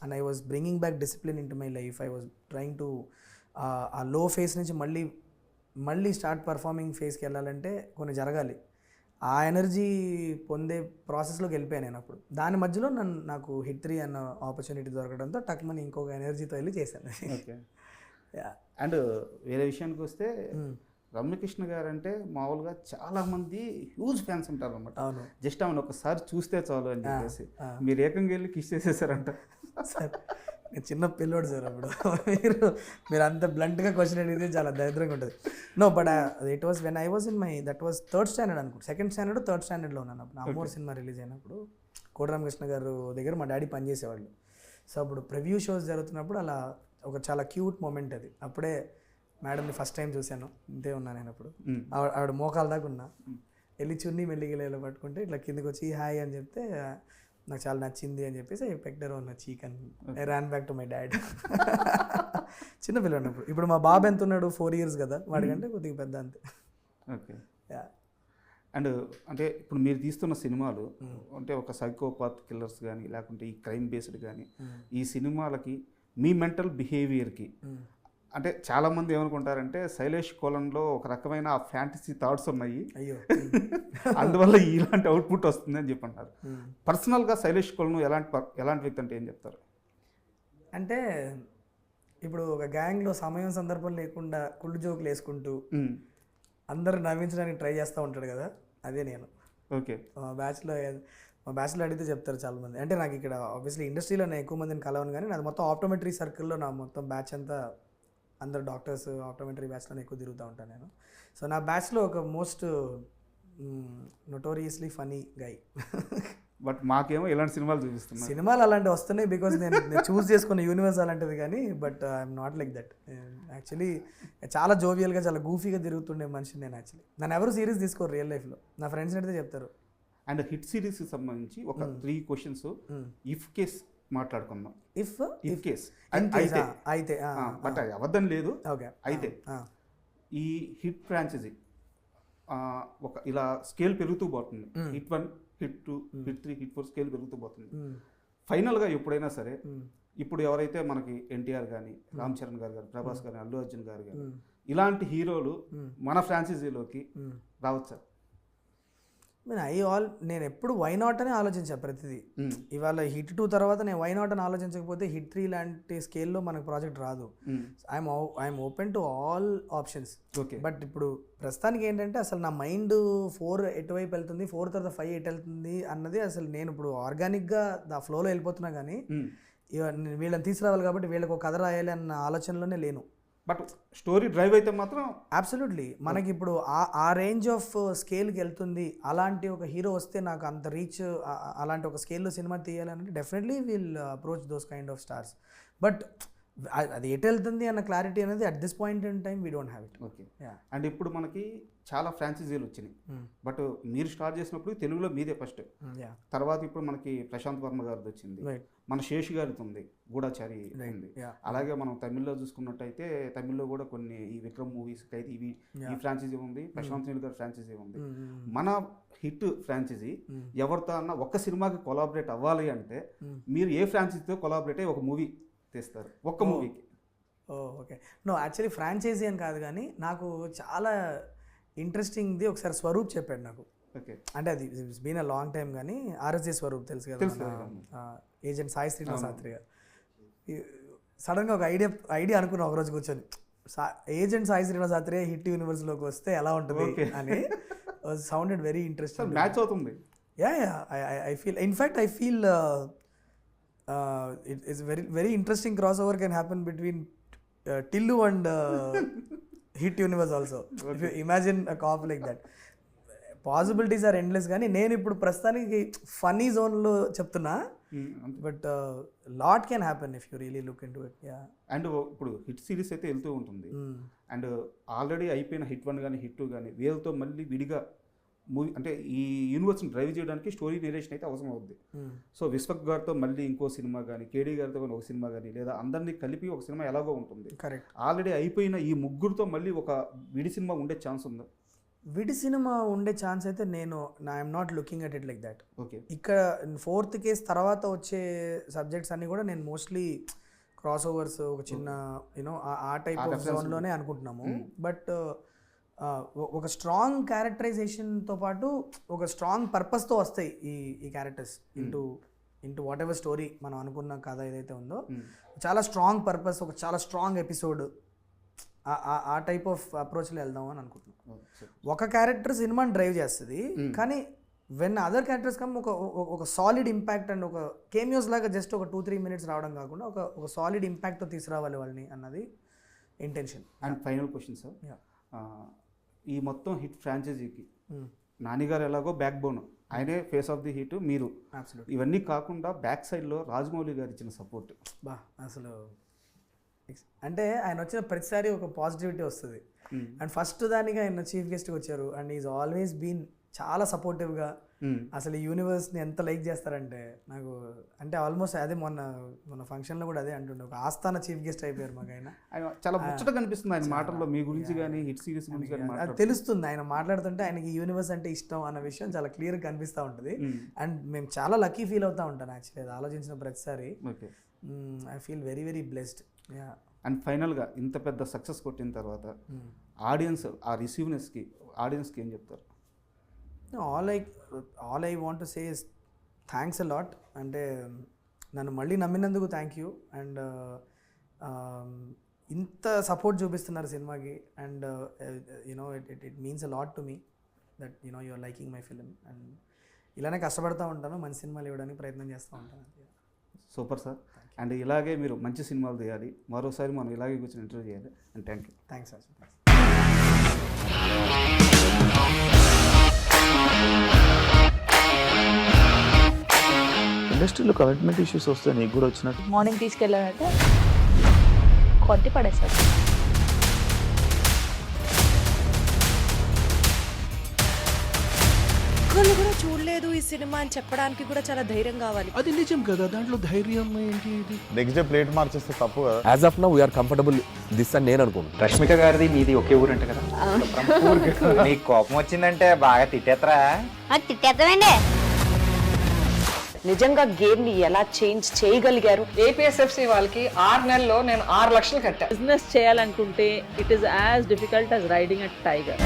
And I was bringing back discipline in to my life. I was trying to ఆ లో ఫేస్ నుంచి మళ్ళీ స్టార్ట్ పర్ఫార్మింగ్ ఫేస్కి వెళ్ళాలంటే కొన్ని జరగాలి. ఆ ఎనర్జీ పొందే ప్రాసెస్లోకి వెళ్ళిపోయాను నేను అప్పుడు. దాని మధ్యలో నాకు హిట్ 3 అన్న ఆపర్చునిటీ దొరకడంతో టక్మని ఇంకొక ఎనర్జీతో వెళ్ళి చేశాను. అండ్ వేరే విషయానికి వస్తే రమ్యకృష్ణ గారు అంటే మామూలుగా చాలా మంది హ్యూజ్ ఫ్యాన్స్ ఉంటారు అనమాట. జస్ట్ ఆమెను ఒకసారి చూస్తే చాలు అని చెప్పేసి మీరు ఏకంగా వెళ్ళి కిస్ చేసేసారంట. సార్ నేను చిన్న పిల్లోడు సార్ అప్పుడు. మీరు అంత బ్లంట్గా క్వశ్చన్ అడిగితే చాలా దరిద్రంగా ఉంటుంది. No, but it was when I was in that was 3rd standard అనుకుంటా, 2nd standard 3rd standardలో ఉన్నాను అప్పుడు. అమ్మోర్ సినిమా రిలీజ్ అయినప్పుడు కోట రామకృష్ణ గారు దగ్గర మా డాడీ పనిచేసేవాళ్ళు. సో అప్పుడు ప్రివ్యూ షోస్ జరుగుతున్నప్పుడు అలా ఒక చాలా క్యూట్ మూమెంట్ అది. అప్పుడే మేడంని ఫస్ట్ టైం చూశాను, ఇంతే ఉన్నా నేను అప్పుడు. ఆవిడ మోకాల దాకా ఉన్నా, వెళ్ళి చున్నీ మెల్లిగిలేలో పట్టుకుంటే ఇట్లా కిందకి వచ్చి హాయ్ అని చెప్తే నాకు చాలా నచ్చింది అని చెప్పేసి I pecked her on cheek and I ran back to my dad. చిన్న పిల్లన్నప్పుడు. ఇప్పుడు మా బాబు ఎంత ఉన్నాడు, 4 years కదా, వాడికంటే కొద్దిగా పెద్ద అంతే. ఓకే. యా. అండ్ అంటే ఇప్పుడు మీరు తీస్తున్న సినిమాలు అంటే ఒక సైకోపాత్ కిల్లర్స్ కానీ లేకుంటే ఈ క్రైమ్ బేస్డ్ కానీ ఈ సినిమాలకి మీ మెంటల్ బిహేవియర్కి అంటే చాలామంది ఏమనుకుంటారంటే శైలేష్ కోలంలో ఒక రకమైన ఆ ఫ్యాంటసీ థాట్స్ ఉన్నాయి, అయ్యో. అందువల్ల ఇలాంటి అవుట్పుట్ వస్తుంది అని చెప్పి అంటారు. పర్సనల్గా శైలేష్ కోలను ఎలాంటి వ్యక్తి అంటే ఏం చెప్తారు? అంటే ఇప్పుడు ఒక గ్యాంగ్లో సమయం సందర్భం లేకుండా కుళ్ళు జోకులు వేసుకుంటూ అందరూ నవ్వించడానికి ట్రై చేస్తూ ఉంటాడు కదా, అదే నేను. ఓకే. మా బ్యాచ్లో అడిగితే చెప్తారు చాలామంది. అంటే నాకు ఇక్కడ ఆబ్వియస్లీ ఇండస్ట్రీలో నేను ఎక్కువ మందిని కలవను, కానీ నాది మొత్తం ఆప్టోమెట్రీ సర్కిల్లో నా మొత్తం బ్యాచ్ అంతా అందరు డాక్టర్స్ ఆప్టోమెట్రీ బ్యాచ్లోనే ఎక్కువ తిరుగుతూ ఉంటాను నేను. సో నా బ్యాచ్లో ఒక మోస్ట్ నోటోరియస్లీ ఫనీ గై. బట్ మాకేమో ఇలాంటి సినిమాలు చూపిస్తున్నారు. సినిమాలు అలాంటివి వస్తున్నాయి బికాజ్ నేను చూస్ చేసుకున్న యూనివర్స్ అలాంటిది, కానీ but I'm not like that. Actually చాలా జోవియల్గా చాలా గూఫీగా తిరుగుతుండే మనిషిని నేను. యాక్చువల్లీ నన్ను ఎవరు సీరియస్ తీసుకోరు రియల్ లైఫ్లో. నా ఫ్రెండ్స్ అయితే చెప్తారు. అండ్ హిట్ సిరీస్కి సంబంధించి ఒక 3 క్వశ్చన్స్ ఇఫ్ కేస్ మాట్లాడుకుందాం. ఇఫ్ కేస్ అయితే బట్ అది అవద్దని లేదు. ఓకే. అయితే ఈ హిట్ ఫ్రాంచైజీ ఒక ఇలా స్కేల్ పెరుగుతూ పోతుంది. Hit 1, hit 2, hit 3, hit 4 scale పెరుగుతూ పోతుంది. ఫైనల్గా ఎప్పుడైనా సరే ఇప్పుడు ఎవరైతే మనకి ఎన్టీఆర్ కానీ, రామ్ చరణ్ గారు కానీ, ప్రభాస్ కానీ, అల్లు అర్జున్ గారు కానీ ఇలాంటి హీరోలు మన ఫ్రాంచైజీలోకి రావచ్చా? నేను ఎప్పుడు వై నాట్ అని ఆలోచించాను ప్రతిదీ. ఇవాళ హిట్ 2 తర్వాత నేను వై నాట్ అని ఆలోచించకపోతే హిట్ 3 లాంటి స్కేల్లో మనకు ప్రాజెక్ట్ రాదు. I'm open to all options. But ఇప్పుడు ప్రస్తుతానికి ఏంటంటే అసలు నా మైండ్ 4 ఎటువైపు వెళ్తుంది, 4 తర్వాత 5 ఎటు వెళ్తుంది అన్నది అసలు నేను ఇప్పుడు ఆర్గానిక్గా దా ఫ్లోలో వెళ్ళిపోతున్నా, కానీ వీళ్ళని తీసుకురావాలి కాబట్టి వీళ్ళకి ఒక కథ రాయాలి అన్న ఆలోచనలోనే లేను. బట్ స్టోరీ డ్రైవ్ అయితే మాత్రం అబ్సల్యూట్లీ మనకి ఇప్పుడు ఆ రేంజ్ ఆఫ్ స్కేల్కి వెళ్తుంది. అలాంటి ఒక హీరో వస్తే నాకు అంత రీచ్, అలాంటి ఒక స్కేల్లో సినిమా తీయాలంటే definitely will approach those kind of stars. But అది ఎటు వెళ్తుంది అన్న క్లారిటీ అనేది at this point in time we don't have it. Okay. And ఇప్పుడు మనకి చాలా ఫ్రాంచైజీలు వచ్చినాయి. బట్ మీరు స్టార్ట్ చేసినప్పుడు తెలుగులో మీదే ఫస్ట్. తర్వాత ఇప్పుడు మనకి ప్రశాంత్ వర్మ గారిది వచ్చింది, మన శేషు గారిది ఉంది, గూఢచారి ఉంది. అలాగే మనం తమిళ్లో చూసుకున్నట్టయితే తమిళ్లో కూడా కొన్ని ఈ విక్రమ్ మూవీస్ అయితే ఈ ఫ్రాంచైజీ ఉంది, ప్రశాంత్ నీల్ గారి ఫ్రాంచైజీ ఉంది. మన హిట్ ఫ్రాంచైజీ ఎవరితో అన్న ఒక్క సినిమాకి కొలాబరేట్ అవ్వాలి అంటే మీరు ఏ ఫ్రాంచైజీతో కొలాబరేట్ అయ్యి ఒక మూవీ తీస్తారు ఒక్క మూవీకి? ఓకే. నో యాక్చువల్లీ ఫ్రాంచైజీ అని కాదు, కానీ నాకు చాలా ఇంట్రెస్టింగ్ది ఒకసారి స్వరూప్ చెప్పాడు నాకు. ఓకే. అంటే అది it's been a long time, కానీ ఆర్ఎస్జే స్వరూప్ తెలుసు కదా, ఏజెంట్ సాయి శ్రీనివాస్ శాస్త్రి గారు. సడన్గా ఒక ఐడియా అనుకున్నా ఒకరోజు కూర్చొని, ఏజెంట్ సాయి శ్రీనివాస్ శాస్త్రి హిట్ యూనివర్స్లోకి వస్తే ఎలా ఉంటుంది అని. Sounded very interesting. మ్యాచ్ అవుతుంది. I feel it's very interesting crossover can happen between Tillu and Hit Universe also. Okay. If you imagine a comp like that, possibilities are endless. కానీ నేను ఇప్పుడు ప్రస్తుతానికి funny జోన్లో చెప్తున్నా, but lot can happen if you really look into it. And ఇప్పుడు hit series అయితే వెళ్తూ ఉంటుంది. అండ్ ఆల్రెడీ అయిపోయిన హిట్ 1 కానీ హిట్ 2 కానీ వీళ్ళతో మళ్ళీ విడిగా మూవీ అంటే ఈ యూనివర్స్ని డ్రైవ్ చేయడానికి స్టోరీ నేరేషన్ అయితే అవసరం అవుద్ది. సో విశ్వక్ గారితో మళ్ళీ ఇంకో సినిమా కానీ, కేడీ గారితో కానీ ఒక సినిమా కానీ, లేదా అందరినీ కలిపి ఒక సినిమా ఎలాగో ఉంటుంది. కరెక్ట్. ఆల్రెడీ అయిపోయిన ఈ ముగ్గురుతో మళ్ళీ ఒక విడి సినిమా ఉండే ఛాన్స్ ఉందా? విడి సినిమా ఉండే ఛాన్స్ అయితే I'm not looking at it like that. Okay. ఇక్కడ 4th కేస్ తర్వాత వచ్చే సబ్జెక్ట్స్ అన్నీ కూడా నేను మోస్ట్లీ క్రాస్ ఓవర్స్, ఒక చిన్న యూనో ఆ టైప్ ఆఫ్ జోన్లోనే అనుకుంటున్నాము. బట్ ఒక స్ట్రాంగ్ క్యారెక్టరైజేషన్తో పాటు ఒక స్ట్రాంగ్ పర్పస్తో వస్తాయి ఈ characters into what ever story మనం అనుకున్న కథ ఏదైతే ఉందో, చాలా స్ట్రాంగ్ పర్పస్, ఒక చాలా స్ట్రాంగ్ ఎపిసోడ్, ఆ టైప్ ఆఫ్ అప్రోచ్లో వెళ్దాం అని అనుకుంటున్నాం. ఒక క్యారెక్టర్ సినిమాని డ్రైవ్ చేస్తుంది, కానీ వెన్ అదర్ క్యారెక్టర్స్ కమ్ ఒక సాలిడ్ ఇంపాక్ట్ అండ్ ఒక కేమియోస్ లాగా జస్ట్ ఒక 2-3 minutes రావడం కాకుండా ఒక సాలిడ్ ఇంపాక్ట్తో తీసుకురావాలి వాళ్ళని అన్నది intention. And final question sir, ఈ మొత్తం హిట్ ఫ్రాంచైజీకి నానిగారు ఎలాగో బ్యాక్ బోన్, ఆయనే ఫేస్ ఆఫ్ ది హిట్, మీరు ఇవన్నీ కాకుండా బ్యాక్ సైడ్లో రాజమౌళి గారు ఇచ్చిన సపోర్ట్ అసలు అంటే ఆయన వచ్చిన ప్రతిసారి ఒక పాజిటివిటీ వస్తుంది. అండ్ ఫస్ట్ దానికి ఆయన చీఫ్ గెస్ట్గా వచ్చారు, అండ్ ఈజ్ ఆల్వేస్ బీన్ చాలా సపోర్టివ్గా అసలు ఈ యూనివర్స్ని ఎంత లైక్ చేస్తారంటే నాకు అంటే ఆల్మోస్ట్ అదే మొన్న ఫంక్షన్లో కూడా అదే అంటుండే, ఒక ఆస్థాన చీఫ్ గెస్ట్ అయిపోయారు మాకు ఆయన. చాలా ముచ్చటగా కనిపిస్తుంది ఆయన మాటల్లో మీ గురించి కానీ హిట్ సిరీస్ గురించి కానీ అది తెలుస్తుంది ఆయన మాట్లాడుతుంటే ఆయనకి యూనివర్స్ అంటే ఇష్టం అన్న విషయం చాలా క్లియర్గా కనిపిస్తూ ఉంటుంది. అండ్ మేము చాలా లక్కీ ఫీల్ అవుతూ ఉంటాను యాక్చువల్లీ అది ఆలోచించిన ప్రతిసారి. Okay, I feel very very blessed. Yeah. And ఫైనల్గా ఇంత పెద్ద సక్సెస్ కొట్టిన తర్వాత ఆడియన్స్ ఆ రిసీవ్నెస్కి ఆడియన్స్కి ఏం చెప్తారు? All I want to say is thanks a lot. అంటే నన్ను మళ్ళీ నమ్మినందుకు థ్యాంక్ యూ. అండ్ ఇంత సపోర్ట్ చూపిస్తున్నారు సినిమాకి. And you know it means a lot to me that you know you are liking my film. అండ్ ఇలానే కష్టపడుతూ ఉంటాను, మంచి సినిమాలు ఇవ్వడానికి ప్రయత్నం చేస్తూ ఉంటాను. Super sir. అండ్ ఇలాగే మీరు మంచి సినిమాలు తీయాలి, మరోసారి మనం ఇలాగే కూర్చొని ఇంటర్వ్యూ చేయాలి. And thank you. Thanks sir. ఇండస్ట్రీలో కమిట్మెంట్ ఇష్యూస్ వస్తే నీకు కూడా వచ్చినట్టు? మార్నింగ్ తీసుకెళ్ళానంటే కొట్టి పడేస్తారు. ఒక్కళ్ళు కూడా చూడలేదు ఈ సినిమా అని చెప్పడానికి కూడా చాలా ధైర్యం కావాలి. అది నిజం కదా, దాంట్లో ధైర్యం ఏంటి? ఇది నెక్స్ట్ డే ప్లేట్ మార్చేస్తే తప్పు కదా. As of now we're comfortable this అని నేను అనుకుంటున్నాను. రష్మిక గారిది మీది ఒకే ఊరు అంట కదా? నీకు కోపం వచ్చిందంటే బాగా తిట్టేత్తరా? తిట్టేద్దామండి. నిజంగా గేమ్ ని ఎలా చేంజ్ చేయగలిగారు? ఏపీఎస్ఎఫ్సి వాళ్ళకి 6 నెలల్లో నేను 6 లక్షలు కట్టా. బిజినెస్ చేయాలనుకుంటే it is as difficult as riding a tiger.